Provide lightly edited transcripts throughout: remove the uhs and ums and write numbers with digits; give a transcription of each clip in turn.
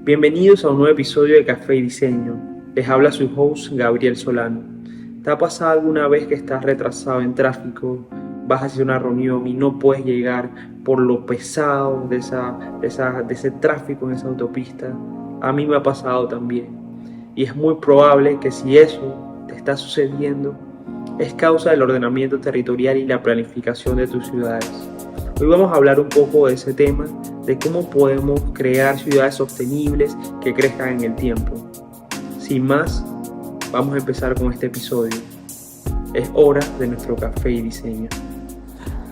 Bienvenidos a un nuevo episodio de Café y Diseño. Les habla su host Gabriel Solano. ¿Te ha pasado alguna vez que estás retrasado en tráfico, vas hacia una reunión y no puedes llegar por lo pesado de ese tráfico en esa autopista? A mí me ha pasado también. Y es muy probable que si eso te está sucediendo, es causa del ordenamiento territorial y la planificación de tus ciudades. Hoy vamos a hablar un poco de ese tema, de cómo podemos crear ciudades sostenibles que crezcan en el tiempo. Sin más, vamos a empezar con este episodio. Es hora de nuestro café y diseño.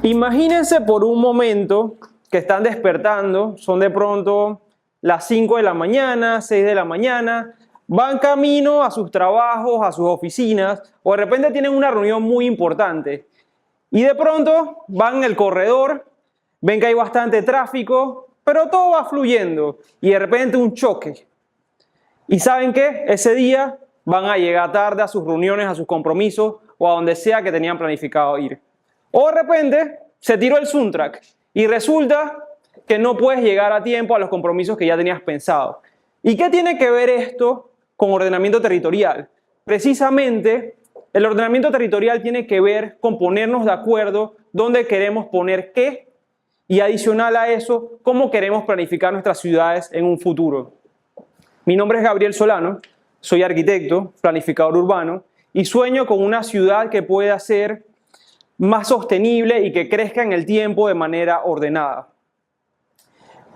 Imagínense por un momento que están despertando, son de pronto las 5 de la mañana, 6 de la mañana, van camino a sus trabajos, a sus oficinas, o de repente tienen una reunión muy importante. Y de pronto van en el corredor, ven que hay bastante tráfico, pero todo va fluyendo. Y de repente un choque. ¿Y saben qué? Ese día van a llegar tarde a sus reuniones, a sus compromisos, o a donde sea que tenían planificado ir. O de repente se tiró el soundtrack y resulta que no puedes llegar a tiempo a los compromisos que ya tenías pensado. ¿Y qué tiene que ver esto con ordenamiento territorial? Precisamente, el ordenamiento territorial tiene que ver con ponernos de acuerdo dónde queremos poner qué y adicional a eso, cómo queremos planificar nuestras ciudades en un futuro. Mi nombre es Gabriel Solano, soy arquitecto, planificador urbano y sueño con una ciudad que pueda ser más sostenible y que crezca en el tiempo de manera ordenada.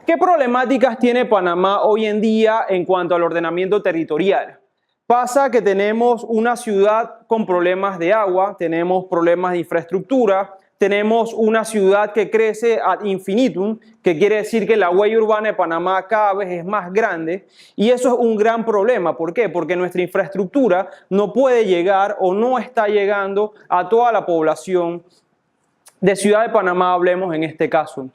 ¿Qué problemáticas tiene Panamá hoy en día en cuanto al ordenamiento territorial? Pasa que tenemos una ciudad con problemas de agua, tenemos problemas de infraestructura, tenemos una ciudad que crece ad infinitum, que quiere decir que la huella urbana de Panamá cada vez es más grande y eso es un gran problema. ¿Por qué? Porque nuestra infraestructura no puede llegar o no está llegando a toda la población de Ciudad de Panamá, hablemos en este caso.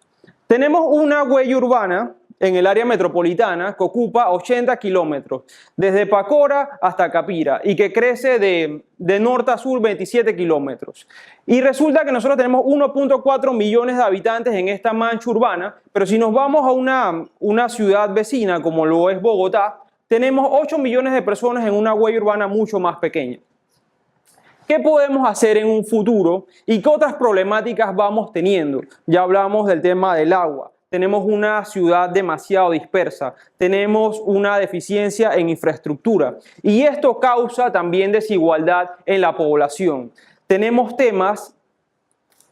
Tenemos una huella urbana en el área metropolitana que ocupa 80 kilómetros, desde Pacora hasta Capira, y que crece de norte a sur 27 kilómetros. Y resulta que nosotros tenemos 1.4 millones de habitantes en esta mancha urbana, pero si nos vamos a una ciudad vecina como lo es Bogotá, tenemos 8 millones de personas en una huella urbana mucho más pequeña. ¿Qué podemos hacer en un futuro y qué otras problemáticas vamos teniendo? Ya hablamos del tema del agua. Tenemos una ciudad demasiado dispersa, tenemos una deficiencia en infraestructura y esto causa también desigualdad en la población. Tenemos temas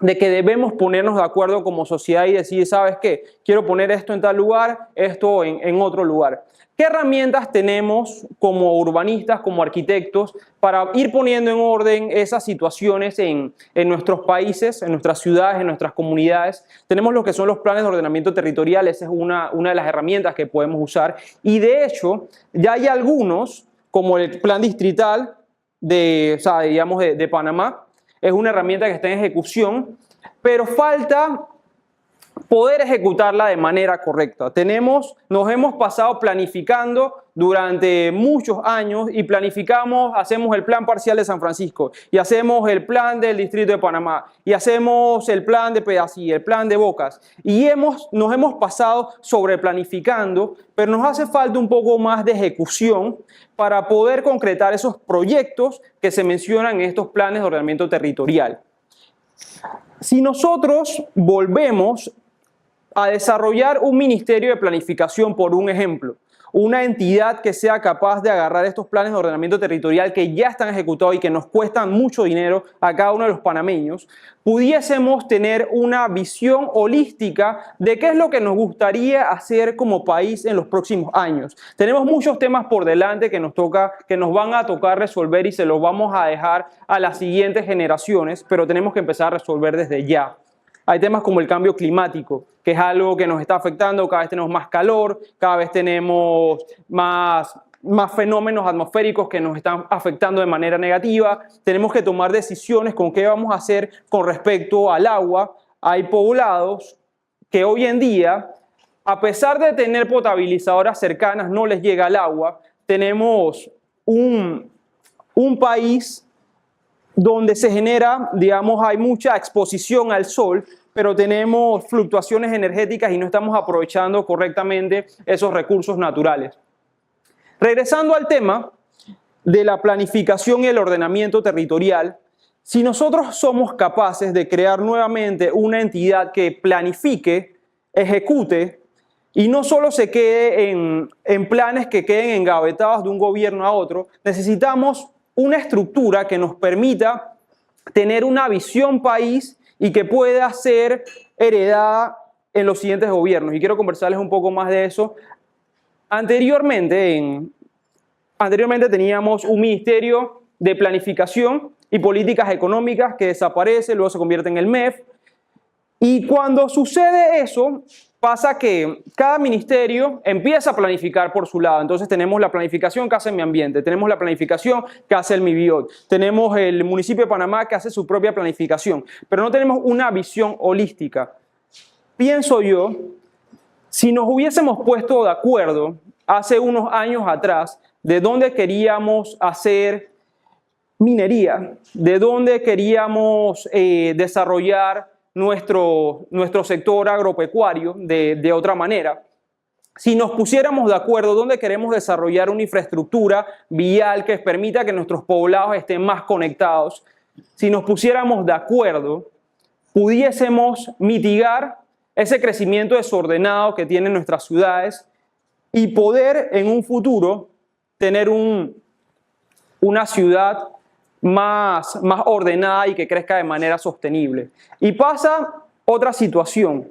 de que debemos ponernos de acuerdo como sociedad y decir, ¿sabes qué? Quiero poner esto en tal lugar, esto en otro lugar. ¿Qué herramientas tenemos como urbanistas, como arquitectos, para ir poniendo en orden esas situaciones en nuestros países, en nuestras ciudades, en nuestras comunidades? Tenemos lo que son los planes de ordenamiento territorial, esa es una de las herramientas que podemos usar. Y de hecho, ya hay algunos, como el plan distrital de Panamá, es una herramienta que está en ejecución, pero falta poder ejecutarla de manera correcta. Nos hemos pasado planificando durante muchos años y hacemos el plan parcial de San Francisco y hacemos el plan del Distrito de Panamá y hacemos el plan de Pedací, el plan de Bocas y nos hemos pasado sobreplanificando, pero nos hace falta un poco más de ejecución para poder concretar esos proyectos que se mencionan en estos planes de ordenamiento territorial. Si nosotros volvemos a desarrollar un ministerio de planificación, por un ejemplo, una entidad que sea capaz de agarrar estos planes de ordenamiento territorial que ya están ejecutados y que nos cuestan mucho dinero a cada uno de los panameños, pudiésemos tener una visión holística de qué es lo que nos gustaría hacer como país en los próximos años. Tenemos muchos temas por delante que nos van a tocar resolver y se los vamos a dejar a las siguientes generaciones, pero tenemos que empezar a resolver desde ya. Hay temas como el cambio climático, que es algo que nos está afectando, cada vez tenemos más calor, cada vez tenemos más fenómenos atmosféricos que nos están afectando de manera negativa. Tenemos que tomar decisiones con qué vamos a hacer con respecto al agua. Hay poblados que hoy en día, a pesar de tener potabilizadoras cercanas, no les llega el agua. Tenemos un país donde se genera, hay mucha exposición al sol, pero tenemos fluctuaciones energéticas y no estamos aprovechando correctamente esos recursos naturales. Regresando al tema de la planificación y el ordenamiento territorial, si nosotros somos capaces de crear nuevamente una entidad que planifique, ejecute y no solo se quede en planes que queden engavetados de un gobierno a otro, necesitamos una estructura que nos permita tener una visión país y que pueda ser heredada en los siguientes gobiernos. Y quiero conversarles un poco más de eso. Anteriormente teníamos un ministerio de planificación y políticas económicas que desaparece, luego se convierte en el MEF. Y cuando sucede eso, pasa que cada ministerio empieza a planificar por su lado. Entonces tenemos la planificación que hace mi ambiente, tenemos la planificación que hace el MIBIOT, tenemos el municipio de Panamá que hace su propia planificación, pero no tenemos una visión holística. Pienso yo, si nos hubiésemos puesto de acuerdo hace unos años atrás de dónde queríamos hacer minería, de dónde queríamos desarrollar nuestro sector agropecuario de otra manera. Si nos pusiéramos de acuerdo dónde queremos desarrollar una infraestructura vial que permita que nuestros poblados estén más conectados, si nos pusiéramos de acuerdo, pudiésemos mitigar ese crecimiento desordenado que tienen nuestras ciudades y poder en un futuro tener una ciudad más ordenada y que crezca de manera sostenible. Y pasa otra situación.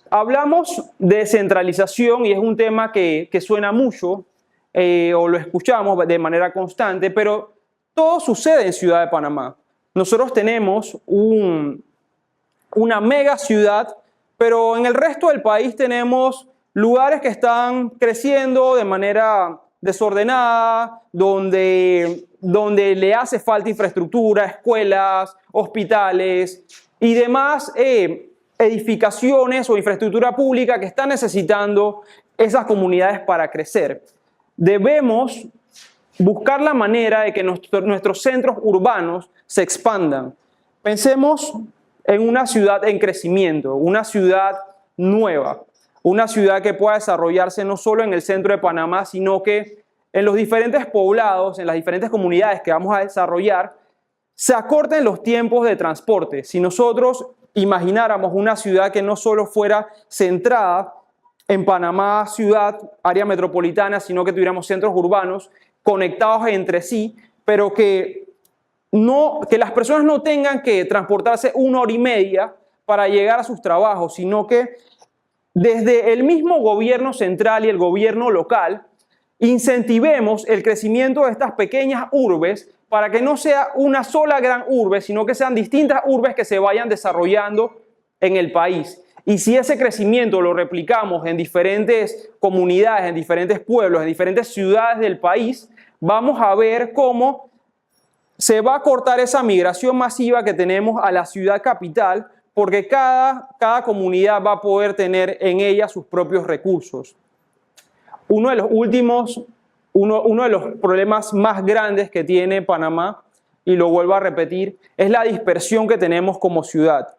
Hablamos de descentralización y es un tema que suena mucho o lo escuchamos de manera constante, pero todo sucede en Ciudad de Panamá. Nosotros tenemos una mega ciudad, pero en el resto del país tenemos lugares que están creciendo de manera desordenada, donde le hace falta infraestructura, escuelas, hospitales y demás edificaciones o infraestructura pública que están necesitando esas comunidades para crecer. Debemos buscar la manera de que nuestros centros urbanos se expandan. Pensemos en una ciudad en crecimiento, una ciudad nueva, una ciudad que pueda desarrollarse no solo en el centro de Panamá, sino que en los diferentes poblados, en las diferentes comunidades que vamos a desarrollar, se acorten los tiempos de transporte. Si nosotros imagináramos una ciudad que no solo fuera centrada en Panamá, ciudad, área metropolitana, sino que tuviéramos centros urbanos conectados entre sí, pero que las personas no tengan que transportarse 1 hora y media para llegar a sus trabajos, sino que desde el mismo gobierno central y el gobierno local incentivemos el crecimiento de estas pequeñas urbes para que no sea una sola gran urbe, sino que sean distintas urbes que se vayan desarrollando en el país. Y si ese crecimiento lo replicamos en diferentes comunidades, en diferentes pueblos, en diferentes ciudades del país, vamos a ver cómo se va a cortar esa migración masiva que tenemos a la ciudad capital, porque cada comunidad va a poder tener en ella sus propios recursos. Uno de los problemas más grandes que tiene Panamá, y lo vuelvo a repetir, es la dispersión que tenemos como ciudad.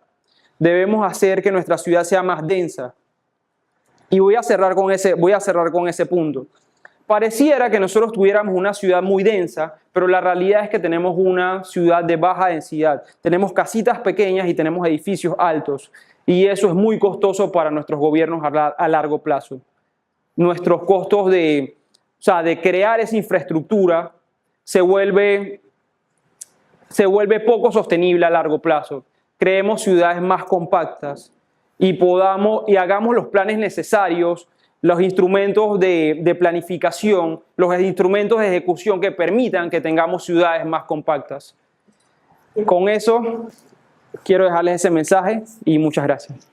Debemos hacer que nuestra ciudad sea más densa. Y voy a cerrar con ese punto. Pareciera que nosotros tuviéramos una ciudad muy densa, pero la realidad es que tenemos una ciudad de baja densidad. Tenemos casitas pequeñas y tenemos edificios altos. Y eso es muy costoso para nuestros gobiernos a largo plazo. Nuestros costos de crear esa infraestructura se vuelve poco sostenible a largo plazo. Creemos ciudades más compactas y hagamos los planes necesarios, los instrumentos de planificación, los instrumentos de ejecución que permitan que tengamos ciudades más compactas. Con eso quiero dejarles ese mensaje y muchas gracias.